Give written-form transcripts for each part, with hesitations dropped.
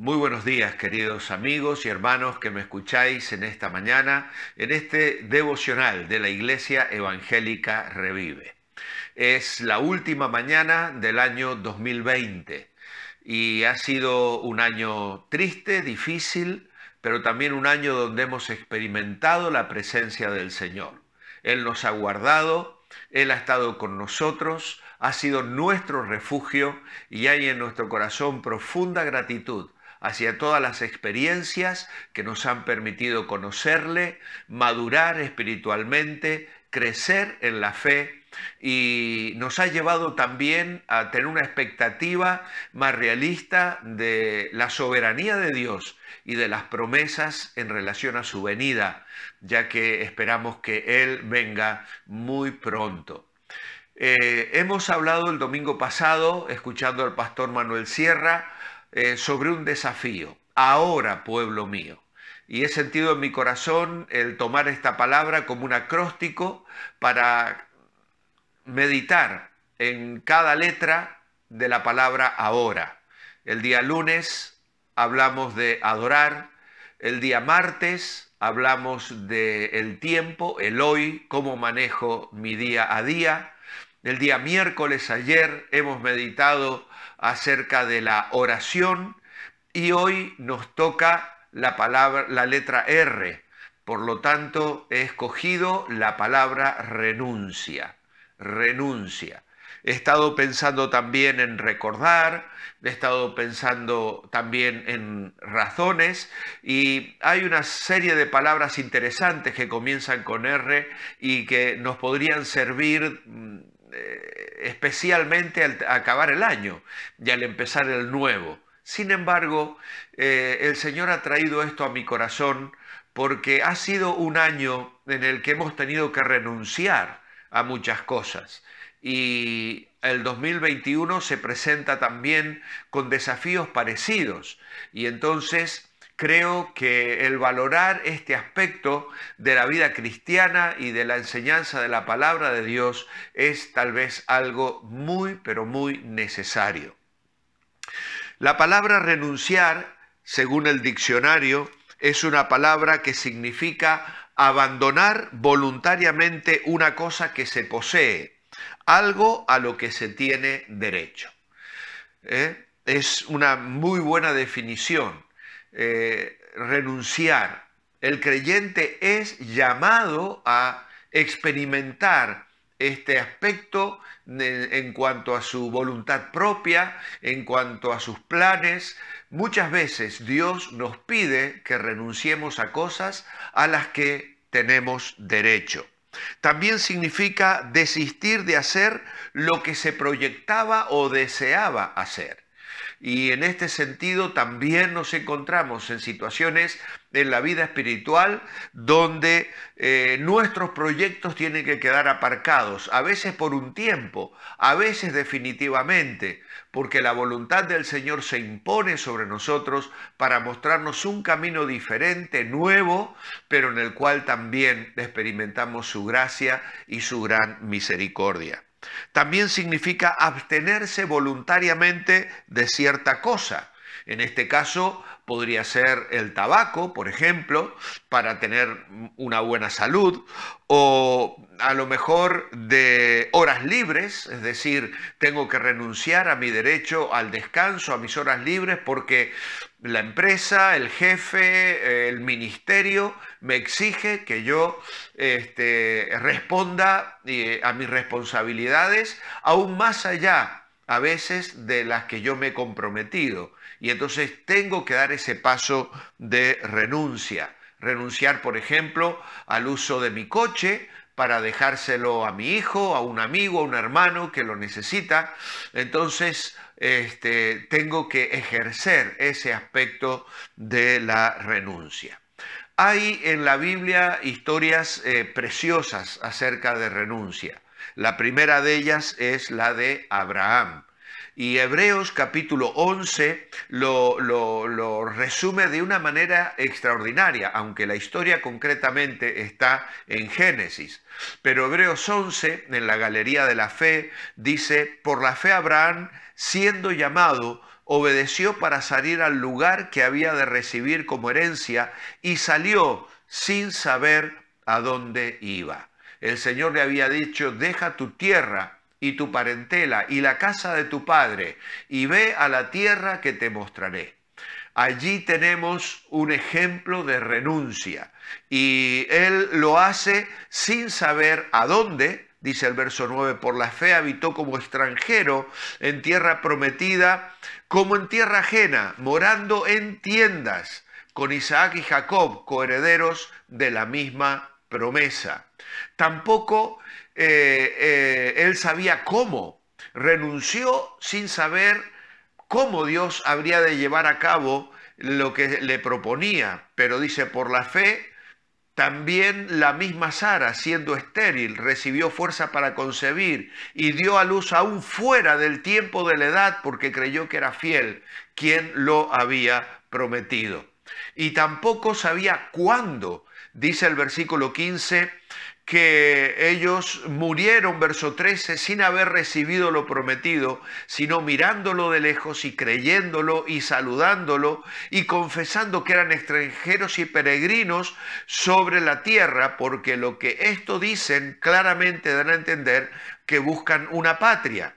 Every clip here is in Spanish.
Muy buenos días, queridos amigos y hermanos que me escucháis en esta mañana, en este devocional de la Iglesia Evangélica Revive. Es la última mañana del año 2020 y ha sido un año triste, difícil, pero también un año donde hemos experimentado la presencia del Señor. Él nos ha guardado, Él ha estado con nosotros, ha sido nuestro refugio y hay en nuestro corazón profunda gratitud hacia todas las experiencias que nos han permitido conocerle, madurar espiritualmente, crecer en la fe y nos ha llevado también a tener una expectativa más realista de la soberanía de Dios y de las promesas en relación a su venida, ya que esperamos que Él venga muy pronto. Hemos hablado el domingo pasado, escuchando al pastor Manuel Sierra, sobre un desafío. Ahora, pueblo mío. Y he sentido en mi corazón el tomar esta palabra como un acróstico para meditar en cada letra de la palabra ahora. El día lunes hablamos de adorar, el día martes hablamos del tiempo, el hoy, cómo manejo mi día a día. El día miércoles ayer hemos meditado acerca de la oración y hoy nos toca la letra R. Por lo tanto, he escogido la palabra renuncia. Renuncia. He estado pensando también en recordar, he estado pensando también en razones y hay una serie de palabras interesantes que comienzan con R y que nos podrían servir especialmente al acabar el año y al empezar el nuevo. Sin embargo, el Señor ha traído esto a mi corazón porque ha sido un año en el que hemos tenido que renunciar a muchas cosas. Y el 2021 se presenta también con desafíos parecidos. Y entonces creo que el valorar este aspecto de la vida cristiana y de la enseñanza de la palabra de Dios es tal vez algo muy, pero muy necesario. La palabra renunciar, según el diccionario, es una palabra que significa abandonar voluntariamente una cosa que se posee, algo a lo que se tiene derecho. Es una muy buena definición. Renunciar. El creyente es llamado a experimentar este aspecto en cuanto a su voluntad propia, en cuanto a sus planes. Muchas veces Dios nos pide que renunciemos a cosas a las que tenemos derecho. También significa desistir de hacer lo que se proyectaba o deseaba hacer. Y en este sentido también nos encontramos en situaciones en la vida espiritual donde nuestros proyectos tienen que quedar aparcados, a veces por un tiempo, a veces definitivamente, porque la voluntad del Señor se impone sobre nosotros para mostrarnos un camino diferente, nuevo, pero en el cual también experimentamos su gracia y su gran misericordia. También significa abstenerse voluntariamente de cierta cosa. En este caso podría ser el tabaco, por ejemplo, para tener una buena salud, o a lo mejor de horas libres, es decir, tengo que renunciar a mi derecho al descanso, a mis horas libres, porque la empresa, el jefe, el ministerio me exige que yo responda a mis responsabilidades aún más allá a veces de las que yo me he comprometido. Y entonces tengo que dar ese paso de renuncia. Renunciar, por ejemplo, al uso de mi coche para dejárselo a mi hijo, a un amigo, a un hermano que lo necesita. Entonces, tengo que ejercer ese aspecto de la renuncia. Hay en la Biblia historias preciosas acerca de renuncia. La primera de ellas es la de Abraham. Y Hebreos capítulo 11 lo resume de una manera extraordinaria, aunque la historia concretamente está en Génesis. Pero Hebreos 11, en la Galería de la Fe, dice: por la fe Abraham, siendo llamado, obedeció para salir al lugar que había de recibir como herencia y salió sin saber a dónde iba. El Señor le había dicho: deja tu tierra y tu parentela y la casa de tu padre y ve a la tierra que te mostraré. Allí tenemos un ejemplo de renuncia y él lo hace sin saber a dónde. Dice el verso 9, por la fe habitó como extranjero en tierra prometida, como en tierra ajena, morando en tiendas, con Isaac y Jacob, coherederos de la misma promesa. Tampoco él sabía cómo, renunció sin saber cómo Dios habría de llevar a cabo lo que le proponía, pero dice: por la fe también la misma Sara, siendo estéril, recibió fuerza para concebir y dio a luz aún fuera del tiempo de la edad, porque creyó que era fiel quien lo había prometido. Y tampoco sabía cuándo. Dice el versículo 15 que ellos murieron, verso 13, sin haber recibido lo prometido, sino mirándolo de lejos y creyéndolo y saludándolo y confesando que eran extranjeros y peregrinos sobre la tierra, porque lo que esto dicen claramente dan a entender que buscan una patria.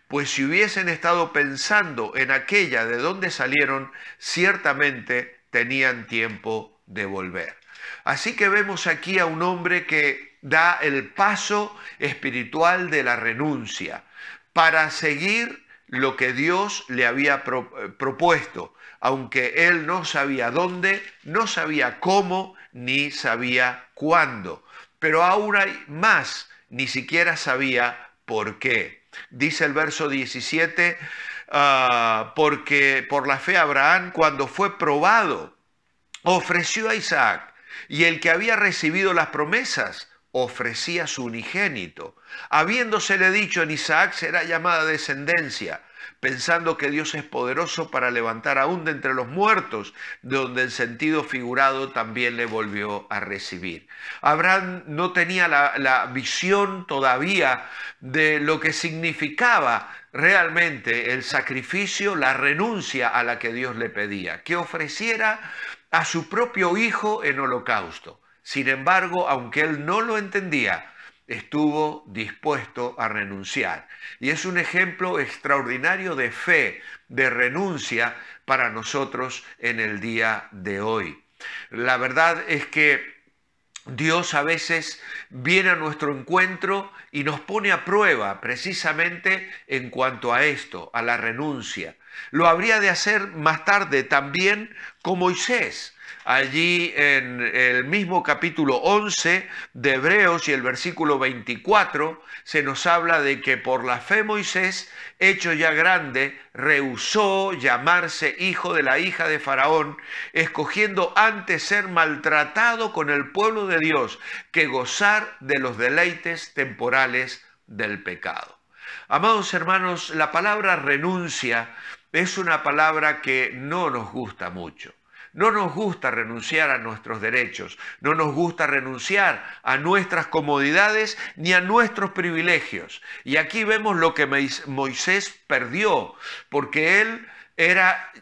Pues si hubiesen estado pensando en aquella de donde salieron, ciertamente tenían tiempo de volver. Así que vemos aquí a un hombre que da el paso espiritual de la renuncia para seguir lo que Dios le había propuesto, aunque él no sabía dónde, no sabía cómo, ni sabía cuándo. Pero aún hay más, ni siquiera sabía por qué. Dice el verso 17, porque por la fe Abraham, cuando fue probado, ofreció a Isaac, y el que había recibido las promesas ofrecía su unigénito, habiéndosele dicho: en Isaac será llamada descendencia, pensando que Dios es poderoso para levantar aún de entre los muertos, donde en sentido figurado también le volvió a recibir. Abraham no tenía la visión todavía de lo que significaba realmente el sacrificio, la renuncia a la que Dios le pedía, que ofreciera a su propio hijo en holocausto. Sin embargo, aunque él no lo entendía, estuvo dispuesto a renunciar. Y es un ejemplo extraordinario de fe, de renuncia para nosotros en el día de hoy. La verdad es que Dios a veces viene a nuestro encuentro y nos pone a prueba precisamente en cuanto a esto, a la renuncia. Lo habría de hacer más tarde también con Moisés. Allí en el mismo capítulo 11 de Hebreos y el versículo 24 se nos habla de que por la fe Moisés, hecho ya grande, rehusó llamarse hijo de la hija de Faraón, escogiendo antes ser maltratado con el pueblo de Dios que gozar de los deleites temporales del pecado. Amados hermanos, la palabra renuncia es una palabra que no nos gusta mucho. No nos gusta renunciar a nuestros derechos, no nos gusta renunciar a nuestras comodidades ni a nuestros privilegios. Y aquí vemos lo que Moisés perdió, porque él era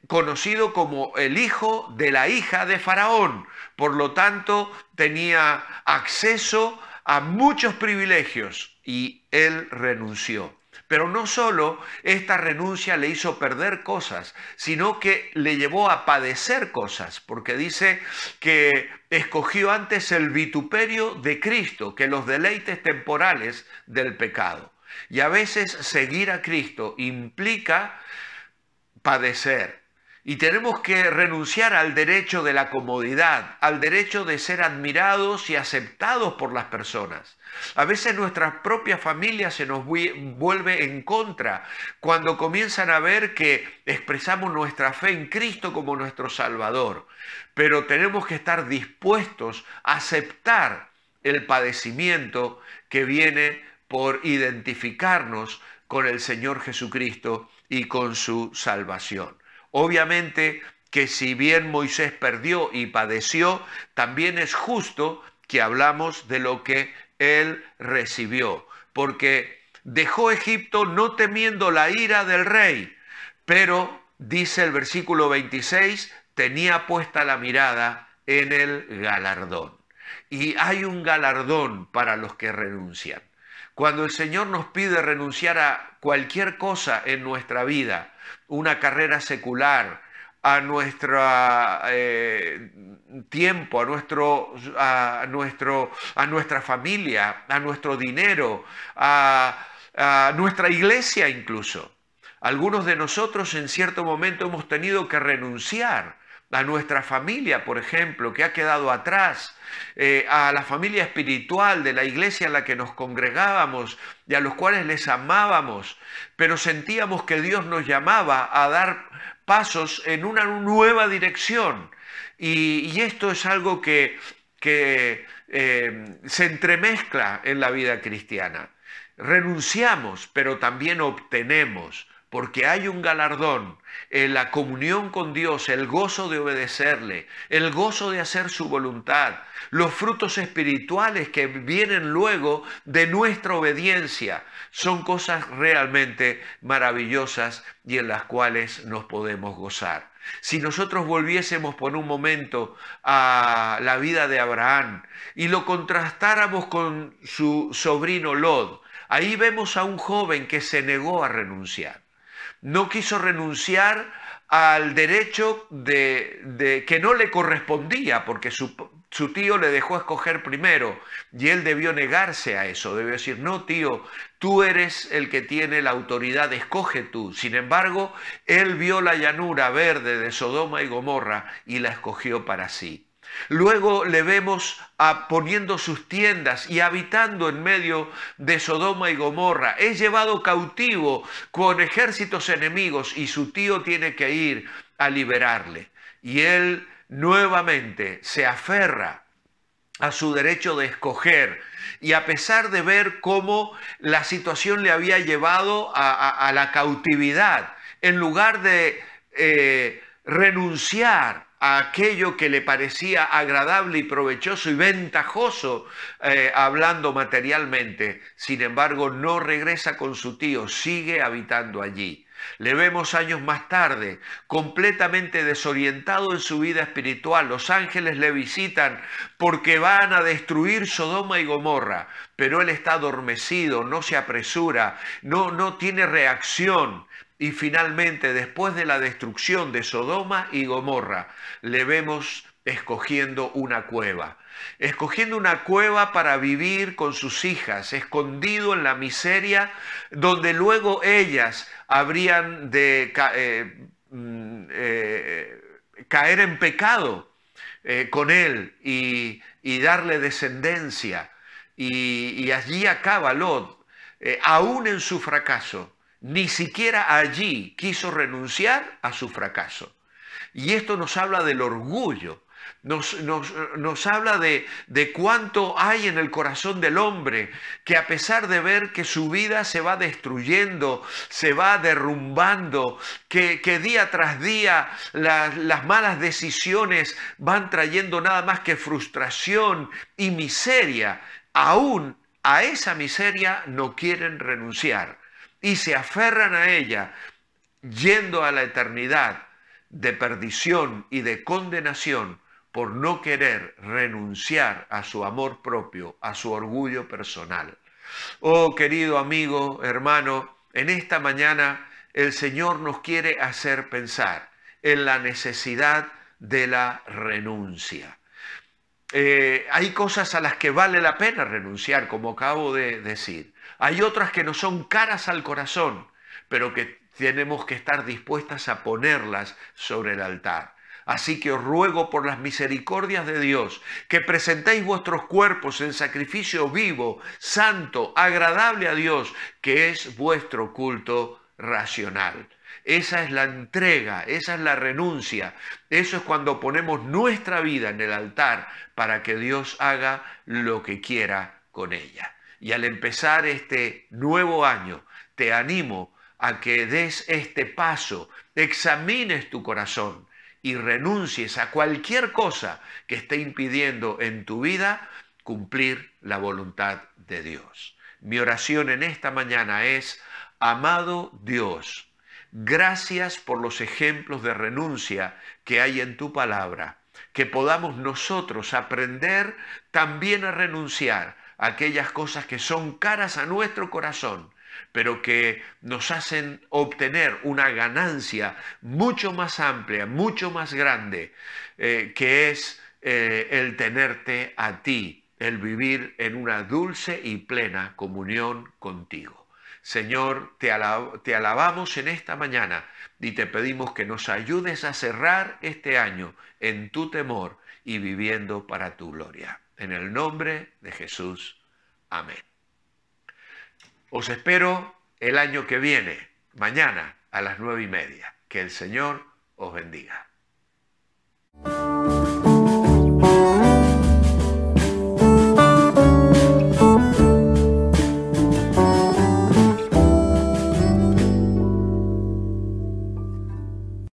conocido como el hijo de la hija de Faraón. Por lo tanto, tenía acceso a muchos privilegios y él renunció. Pero no solo esta renuncia le hizo perder cosas, sino que le llevó a padecer cosas, porque dice que escogió antes el vituperio de Cristo que los deleites temporales del pecado. Y a veces seguir a Cristo implica padecer. Y tenemos que renunciar al derecho de la comodidad, al derecho de ser admirados y aceptados por las personas. A veces nuestra propia familia se nos vuelve en contra cuando comienzan a ver que expresamos nuestra fe en Cristo como nuestro Salvador. Pero tenemos que estar dispuestos a aceptar el padecimiento que viene por identificarnos con el Señor Jesucristo y con su salvación. Obviamente que si bien Moisés perdió y padeció, también es justo que hablamos de lo que él recibió, porque dejó Egipto no temiendo la ira del rey, pero, dice el versículo 26, tenía puesta la mirada en el galardón. Y hay un galardón para los que renuncian. Cuando el Señor nos pide renunciar a cualquier cosa en nuestra vida, una carrera secular, a nuestro tiempo, a nuestra familia, a nuestro dinero, a nuestra iglesia incluso. Algunos de nosotros en cierto momento hemos tenido que renunciar a nuestra familia, por ejemplo, que ha quedado atrás, a la familia espiritual de la iglesia en la que nos congregábamos y a los cuales les amábamos, pero sentíamos que Dios nos llamaba a dar pasos en una nueva dirección. Y esto es algo que se entremezcla en la vida cristiana. Renunciamos, pero también obtenemos, porque hay un galardón en la comunión con Dios, el gozo de obedecerle, el gozo de hacer su voluntad, los frutos espirituales que vienen luego de nuestra obediencia. Son cosas realmente maravillosas y en las cuales nos podemos gozar. Si nosotros volviésemos por un momento a la vida de Abraham y lo contrastáramos con su sobrino Lot, ahí vemos a un joven que se negó a renunciar. No quiso renunciar al derecho que no le correspondía, porque su tío le dejó escoger primero y él debió negarse a eso, debió decir, no tío, tú eres el que tiene la autoridad, escoge tú. Sin embargo, él vio la llanura verde de Sodoma y Gomorra y la escogió para sí. Luego le vemos poniendo sus tiendas y habitando en medio de Sodoma y Gomorra. Es llevado cautivo con ejércitos enemigos y su tío tiene que ir a liberarle. Y él nuevamente se aferra a su derecho de escoger. Y a pesar de ver cómo la situación le había llevado a la cautividad, en lugar de renunciar a aquello que le parecía agradable y provechoso y ventajoso, hablando materialmente, sin embargo no regresa con su tío, sigue habitando allí. Le vemos años más tarde, completamente desorientado en su vida espiritual. Los ángeles le visitan porque van a destruir Sodoma y Gomorra, pero él está adormecido, no se apresura, no tiene reacción. Y finalmente, después de la destrucción de Sodoma y Gomorra, le vemos escogiendo una cueva. Escogiendo una cueva para vivir con sus hijas, escondido en la miseria, donde luego ellas habrían de caer en pecado con él y darle descendencia. Y allí acaba Lot, aún en su fracaso. Ni siquiera allí quiso renunciar a su fracaso. Y esto nos habla del orgullo, nos habla de cuánto hay en el corazón del hombre, que a pesar de ver que su vida se va destruyendo, se va derrumbando, que día tras día las malas decisiones van trayendo nada más que frustración y miseria, aún a esa miseria no quieren renunciar. Y se aferran a ella, yendo a la eternidad de perdición y de condenación por no querer renunciar a su amor propio, a su orgullo personal. Oh, querido amigo, hermano, en esta mañana el Señor nos quiere hacer pensar en la necesidad de la renuncia. Hay cosas a las que vale la pena renunciar, como acabo de decir. Hay otras que nos son caras al corazón, pero que tenemos que estar dispuestas a ponerlas sobre el altar. Así que os ruego por las misericordias de Dios que presentéis vuestros cuerpos en sacrificio vivo, santo, agradable a Dios, que es vuestro culto racional. Esa es la entrega, esa es la renuncia. Eso es cuando ponemos nuestra vida en el altar para que Dios haga lo que quiera con ella. Y al empezar este nuevo año, te animo a que des este paso, examines tu corazón y renuncies a cualquier cosa que esté impidiendo en tu vida cumplir la voluntad de Dios. Mi oración en esta mañana es: amado Dios, gracias por los ejemplos de renuncia que hay en tu palabra, que podamos nosotros aprender también a renunciar a aquellas cosas que son caras a nuestro corazón, pero que nos hacen obtener una ganancia mucho más amplia, mucho más grande, que es el tenerte a ti, el vivir en una dulce y plena comunión contigo. Señor, te alabamos en esta mañana y te pedimos que nos ayudes a cerrar este año en tu temor y viviendo para tu gloria. En el nombre de Jesús. Amén. Os espero el año que viene, mañana a las 9:30. Que el Señor os bendiga.